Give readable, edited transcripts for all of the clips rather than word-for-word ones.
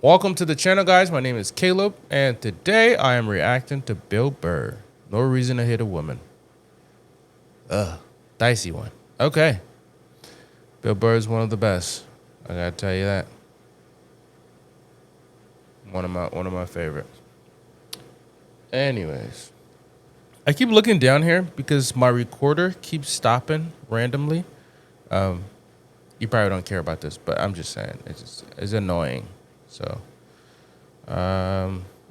Welcome to the channel, guys. My name is Caleb, and today I am reacting to Bill Burr. No reason to hit a woman. Dicey one. Okay. Bill Burr is one of the best. I gotta tell you that. One of my favorites. Anyways, I keep looking down here because my recorder keeps stopping randomly. You probably don't care about this, but I'm just saying it's annoying. So, all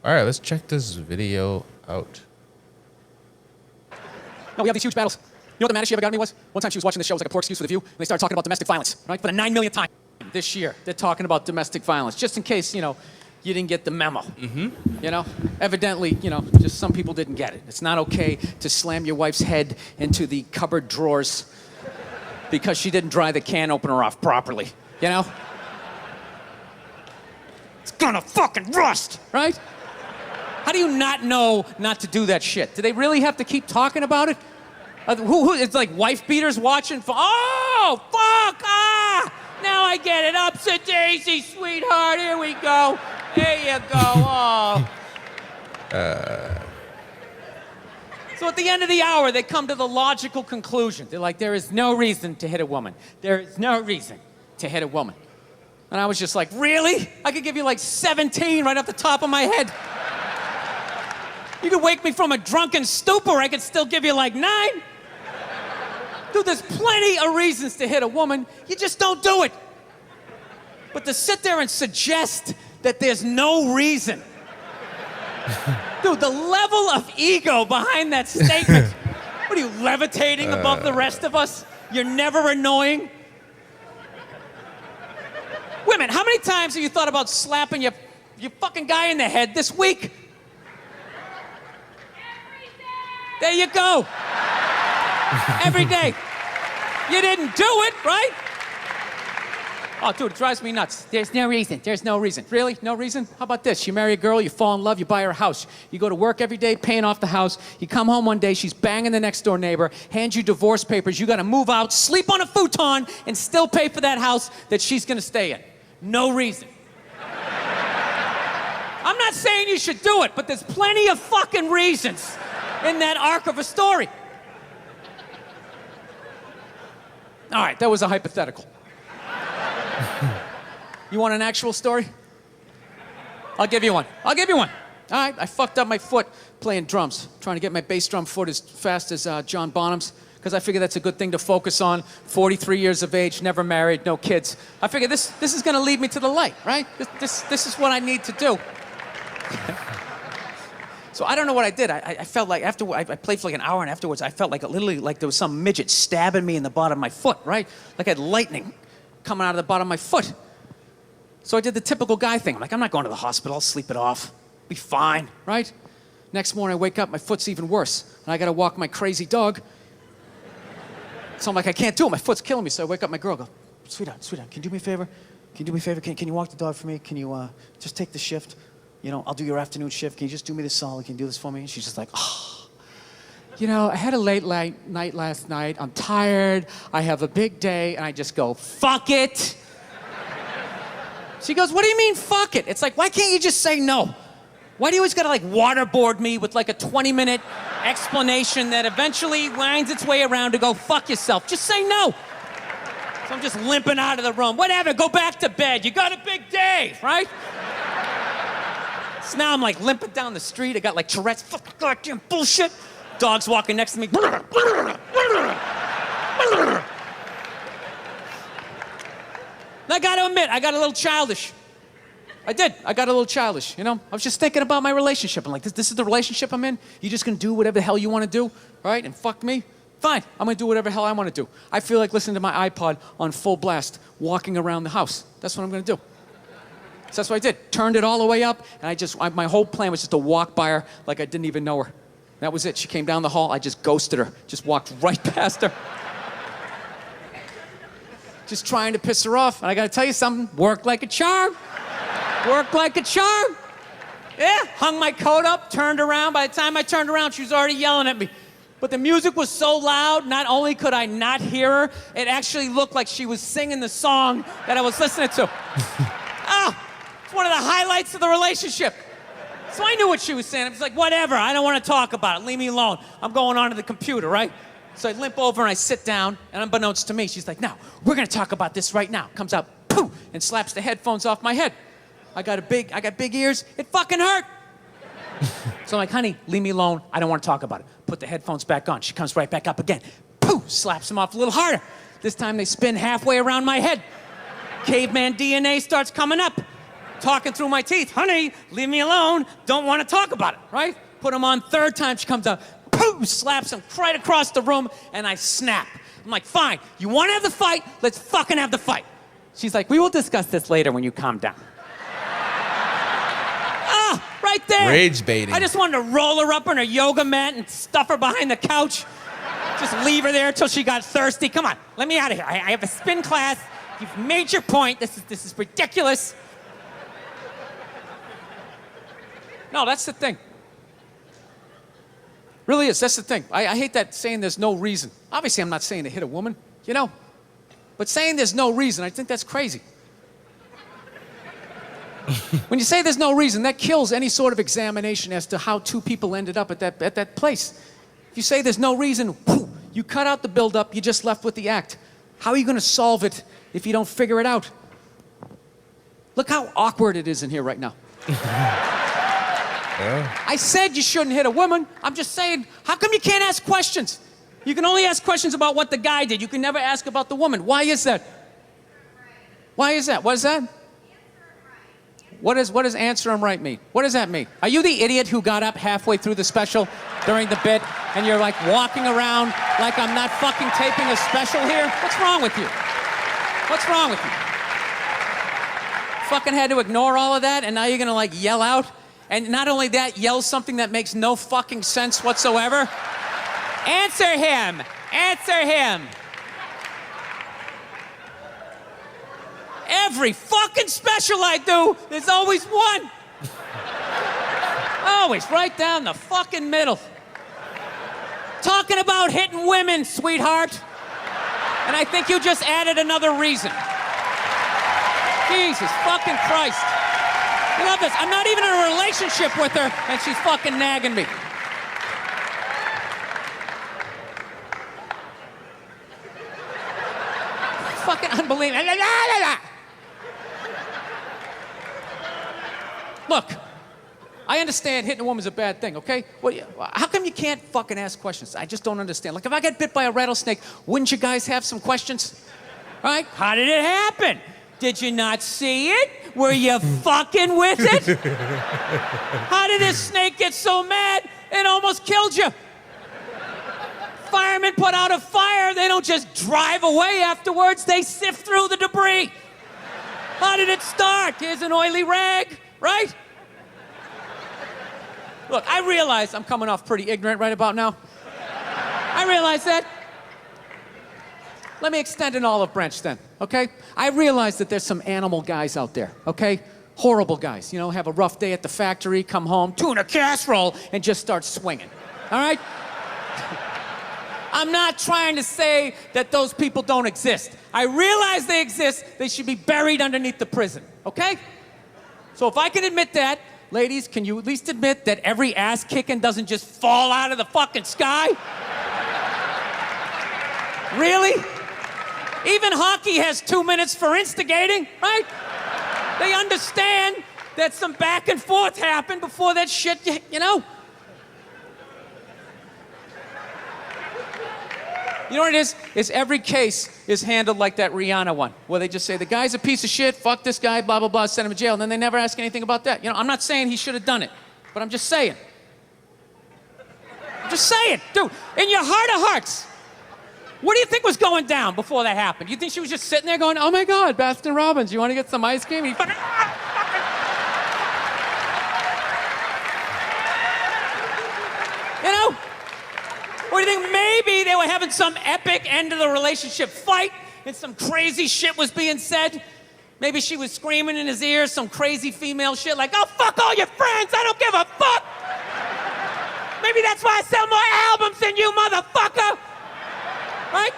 right, let's check this video out. No, we have these huge battles. You know what the maddest she ever got at me was? One time she was watching the show, it was like a poor excuse for The View, and they started talking about domestic violence, right? For the 9 millionth time this year, they're talking about domestic violence, just in case, you didn't get the memo. Evidently, just some people didn't get it. It's not okay to slam your wife's head into the cupboard drawers because she didn't dry the can opener off properly, It's gonna fucking rust, right? How do you not know not to do that shit? Do they really have to keep talking about it? It's like wife beaters watching. Oh, fuck! Ah! Now I get it. Upset daisy, sweetheart. Here we go. There you go. Oh. So at the end of the hour, they come to the logical conclusion. They're like, there is no reason to hit a woman. There is no reason to hit a woman. And I was just like, really? I could give you like 17 right off the top of my head. You could wake me from a drunken stupor, I could still give you like 9. Dude, there's plenty of reasons to hit a woman. You just don't do it. But to sit there and suggest that there's no reason. Dude, the level of ego behind that statement. What are you, levitating above the rest of us? You're never annoying? Women, how many times have you thought about slapping your fucking guy in the head this week? There you go. Every day. You didn't do it, right? Oh, dude, it drives me nuts. There's no reason. There's no reason. Really? No reason? How about this? You marry a girl, you fall in love, you buy her a house. You go to work every day, paying off the house. You come home one day, she's banging the next door neighbor, hands you divorce papers. You got to move out, sleep on a futon, and still pay for that house that she's going to stay in. No reason. I'm not saying you should do it, but there's plenty of fucking reasons in that arc of a story. All right, that was a hypothetical. You want an actual story? I'll give you one. All right, I fucked up my foot playing drums, trying to get my bass drum foot as fast as John Bonham's, because I figure that's a good thing to focus on. 43 years of age, never married, no kids. I figure this is gonna lead me to the light, right? This is what I need to do. So I don't know what I did. I felt like after I played for like an hour, and afterwards I felt like literally like there was some midget stabbing me in the bottom of my foot, right? Like I had lightning coming out of the bottom of my foot. So I did the typical guy thing. I'm like, I'm not going to the hospital. I'll sleep it off. Be fine, right? Next morning I wake up, my foot's even worse, and I got to walk my crazy dog. So I'm like, I can't do it. My foot's killing me. So I wake up my girl, go, sweetheart, can you do me a favor? Can you do me a favor? Can you walk the dog for me? Can you just take the shift? I'll do your afternoon shift. Can you just do me this solid? Can you do this for me? And she's just like, oh. I had a late night last night. I'm tired. I have a big day. And I just go, fuck it. She goes, what do you mean, fuck it? It's like, why can't you just say no? Why do you always gotta like waterboard me with like a 20-minute explanation that eventually winds its way around to go, fuck yourself? Just say no. So I'm just limping out of the room. Whatever, go back to bed. You got a big day, right? So now I'm like limping down the street. I got like Tourette's, fucking goddamn bullshit. Dog's walking next to me. And I gotta admit, I got a little childish. I did. I got a little childish, I was just thinking about my relationship. I'm like, this is the relationship I'm in? You just gonna do whatever the hell you wanna do, right? And fuck me? Fine, I'm gonna do whatever the hell I wanna do. I feel like listening to my iPod on full blast, walking around the house. That's what I'm gonna do. So that's what I did. Turned it all the way up, and my whole plan was just to walk by her like I didn't even know her. That was it. She came down the hall, I just ghosted her. Just walked right past her. Just trying to piss her off. And I gotta tell you something, worked like a charm. Worked like a charm. Yeah, hung my coat up, turned around. By the time I turned around, she was already yelling at me. But the music was so loud, not only could I not hear her, it actually looked like she was singing the song that I was listening to. Ah! It's one of the highlights of the relationship. So I knew what she was saying. I was like, whatever, I don't want to talk about it. Leave me alone. I'm going on to the computer, right? So I limp over and I sit down, and unbeknownst to me, she's like, now, we're going to talk about this right now. Comes out, poof, and slaps the headphones off my head. I got big ears. It fucking hurt. So I'm like, honey, leave me alone. I don't want to talk about it. Put the headphones back on. She comes right back up again. Poof, slaps them off a little harder. This time they spin halfway around my head. Caveman DNA starts coming up. Talking through my teeth. Honey, leave me alone. Don't want to talk about it, right? Put them on third time. She comes out. Poof, slaps him right across the room, and I snap. I'm like, fine. You want to have the fight? Let's fucking have the fight. She's like, we will discuss this later when you calm down. Right there. Rage baiting. I just wanted to roll her up on her yoga mat and stuff her behind the couch. Just leave her there till she got thirsty. Come on, let me out of here. I have a spin class. You've made your point. This is ridiculous. No, that's the thing. Really is. That's the thing. I hate that saying there's no reason. Obviously, I'm not saying to hit a woman, you know. But saying there's no reason, I think that's crazy. When you say there's no reason, that kills any sort of examination as to how two people ended up at that place. If you say there's no reason, whoo, you cut out the build-up, you're just left with the act. How are you going to solve it if you don't figure it out? Look how awkward it is in here right now. Yeah. I said you shouldn't hit a woman. I'm just saying, how come you can't ask questions? You can only ask questions about what the guy did. You can never ask about the woman. Why is that? Why is that? What is that? What does answer him right mean? What does that mean? Are you the idiot who got up halfway through the special during the bit and you're like walking around like I'm not fucking taping a special here? What's wrong with you? What's wrong with you? Fucking had to ignore all of that and now you're gonna like yell out? And not only that, yell something that makes no fucking sense whatsoever? Answer him! Answer him! Every fucking special I do, there's always one. Always right down the fucking middle. Talking about hitting women, sweetheart. And I think you just added another reason. Jesus fucking Christ. I love this. I'm not even in a relationship with her, and she's fucking nagging me. Fucking unbelievable. Look, I understand hitting a woman's a bad thing, okay? Well, how come you can't fucking ask questions? I just don't understand. Like, if I get bit by a rattlesnake, wouldn't you guys have some questions? All right? How did it happen? Did you not see it? Were you fucking with it? How did this snake get so mad it almost killed you? Firemen put out a fire. They don't just drive away afterwards. They sift through the debris. How did it start? Here's an oily rag. Right? Look, I realize I'm coming off pretty ignorant right about now. I realize that. Let me extend an olive branch then, okay? I realize that there's some animal guys out there, okay? Horrible guys, you know, have a rough day at the factory, come home, tuna casserole, and just start swinging, all right? I'm not trying to say that those people don't exist. I realize they exist. They should be buried underneath the prison, okay? So if I can admit that, ladies, can you at least admit that every ass kicking doesn't just fall out of the fucking sky? Really? Even hockey has 2 minutes for instigating, right? They understand that some back and forth happened before that shit, you know? You know what it is? Is every case is handled like that Rihanna one, where they just say, the guy's a piece of shit, fuck this guy, blah, blah, blah, send him to jail, and then they never ask anything about that. You know, I'm not saying he should have done it, but I'm just saying. I'm just saying, dude, in your heart of hearts, what do you think was going down before that happened? You think she was just sitting there going, oh my God, Baskin Robbins, you want to get some ice cream? He fucking, you know? Or do you think maybe they were having some epic end of the relationship fight and some crazy shit was being said? Maybe she was screaming in his ear some crazy female shit like, oh, fuck all your friends, I don't give a fuck. Maybe that's why I sell more albums than you, motherfucker. Right?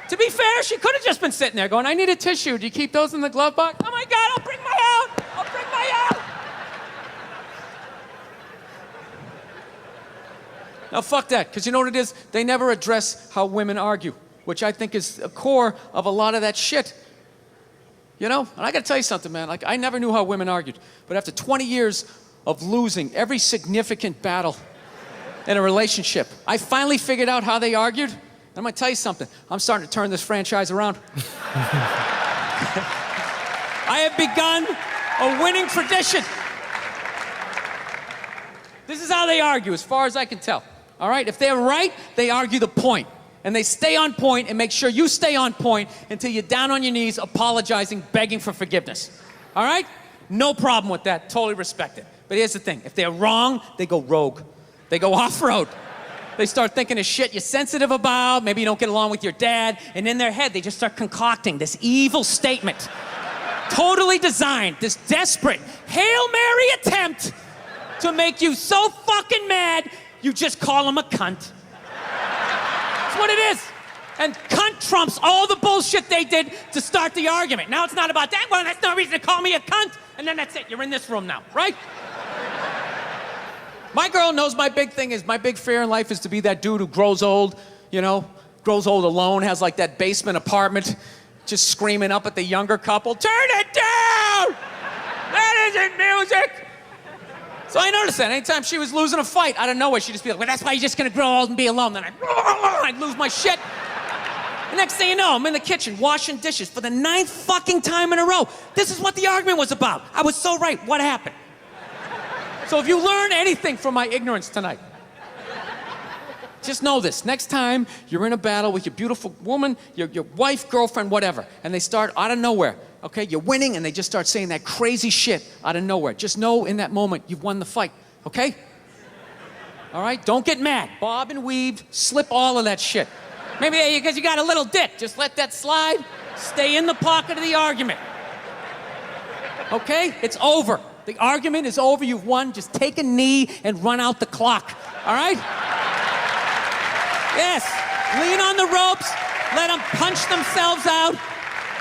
To be fair, she could have just been sitting there going, I need a tissue. Do you keep those in the glove box? Oh my God, I'll bring my own. Now, fuck that, because you know what it is? They never address how women argue, which I think is the core of a lot of that shit. You know? And I gotta tell you something, man. Like, I never knew how women argued. But after 20 years of losing every significant battle in a relationship, I finally figured out how they argued. And I'm gonna tell you something. I'm starting to turn this franchise around. I have begun a winning tradition. This is how they argue, as far as I can tell. All right? If they're right, they argue the point. And they stay on point and make sure you stay on point until you're down on your knees, apologizing, begging for forgiveness. All right? No problem with that. Totally respect it. But here's the thing. If they're wrong, they go rogue. They go off-road. They start thinking of shit you're sensitive about. Maybe you don't get along with your dad. And in their head, they just start concocting this evil statement. Totally designed, this desperate Hail Mary attempt to make you so fucking mad, you just call him a cunt. That's what it is. And cunt trumps all the bullshit they did to start the argument. Now it's not about that. Well, that's no reason to call me a cunt. And then that's it. You're in this room now, right? My girl knows my big thing is, my big fear in life is to be that dude who grows old, you know, grows old alone, has like that basement apartment, just screaming up at the younger couple, turn it down! That isn't music! So I noticed that anytime she was losing a fight, out of nowhere, she'd just be like, well, that's why you're just gonna grow old and be alone. Then I'd lose my shit. The next thing you know, I'm in the kitchen washing dishes for the 9th fucking time in a row. This is what the argument was about. I was so right. What happened? So if you learn anything from my ignorance tonight, just know this. Next time you're in a battle with your beautiful woman, your wife, girlfriend, whatever, and they start out of nowhere, okay? You're winning, and they just start saying that crazy shit out of nowhere. Just know in that moment you've won the fight, okay? All right? Don't get mad. Bob and weave, slip all of that shit. Maybe because you got a little dick. Just let that slide. Stay in the pocket of the argument. Okay? It's over. The argument is over. You've won. Just take a knee and run out the clock. All right? Yes. Lean on the ropes. Let them punch themselves out.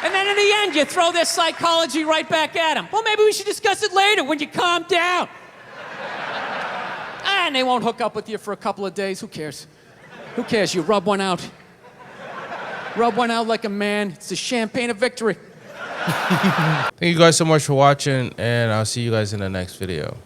And then in the end, you throw their psychology right back at them. Well, maybe we should discuss it later when you calm down. And they won't hook up with you for a couple of days. Who cares? Who cares? You rub one out. Rub one out like a man. It's the champagne of victory. Thank you guys so much for watching, and I'll see you guys in the next video.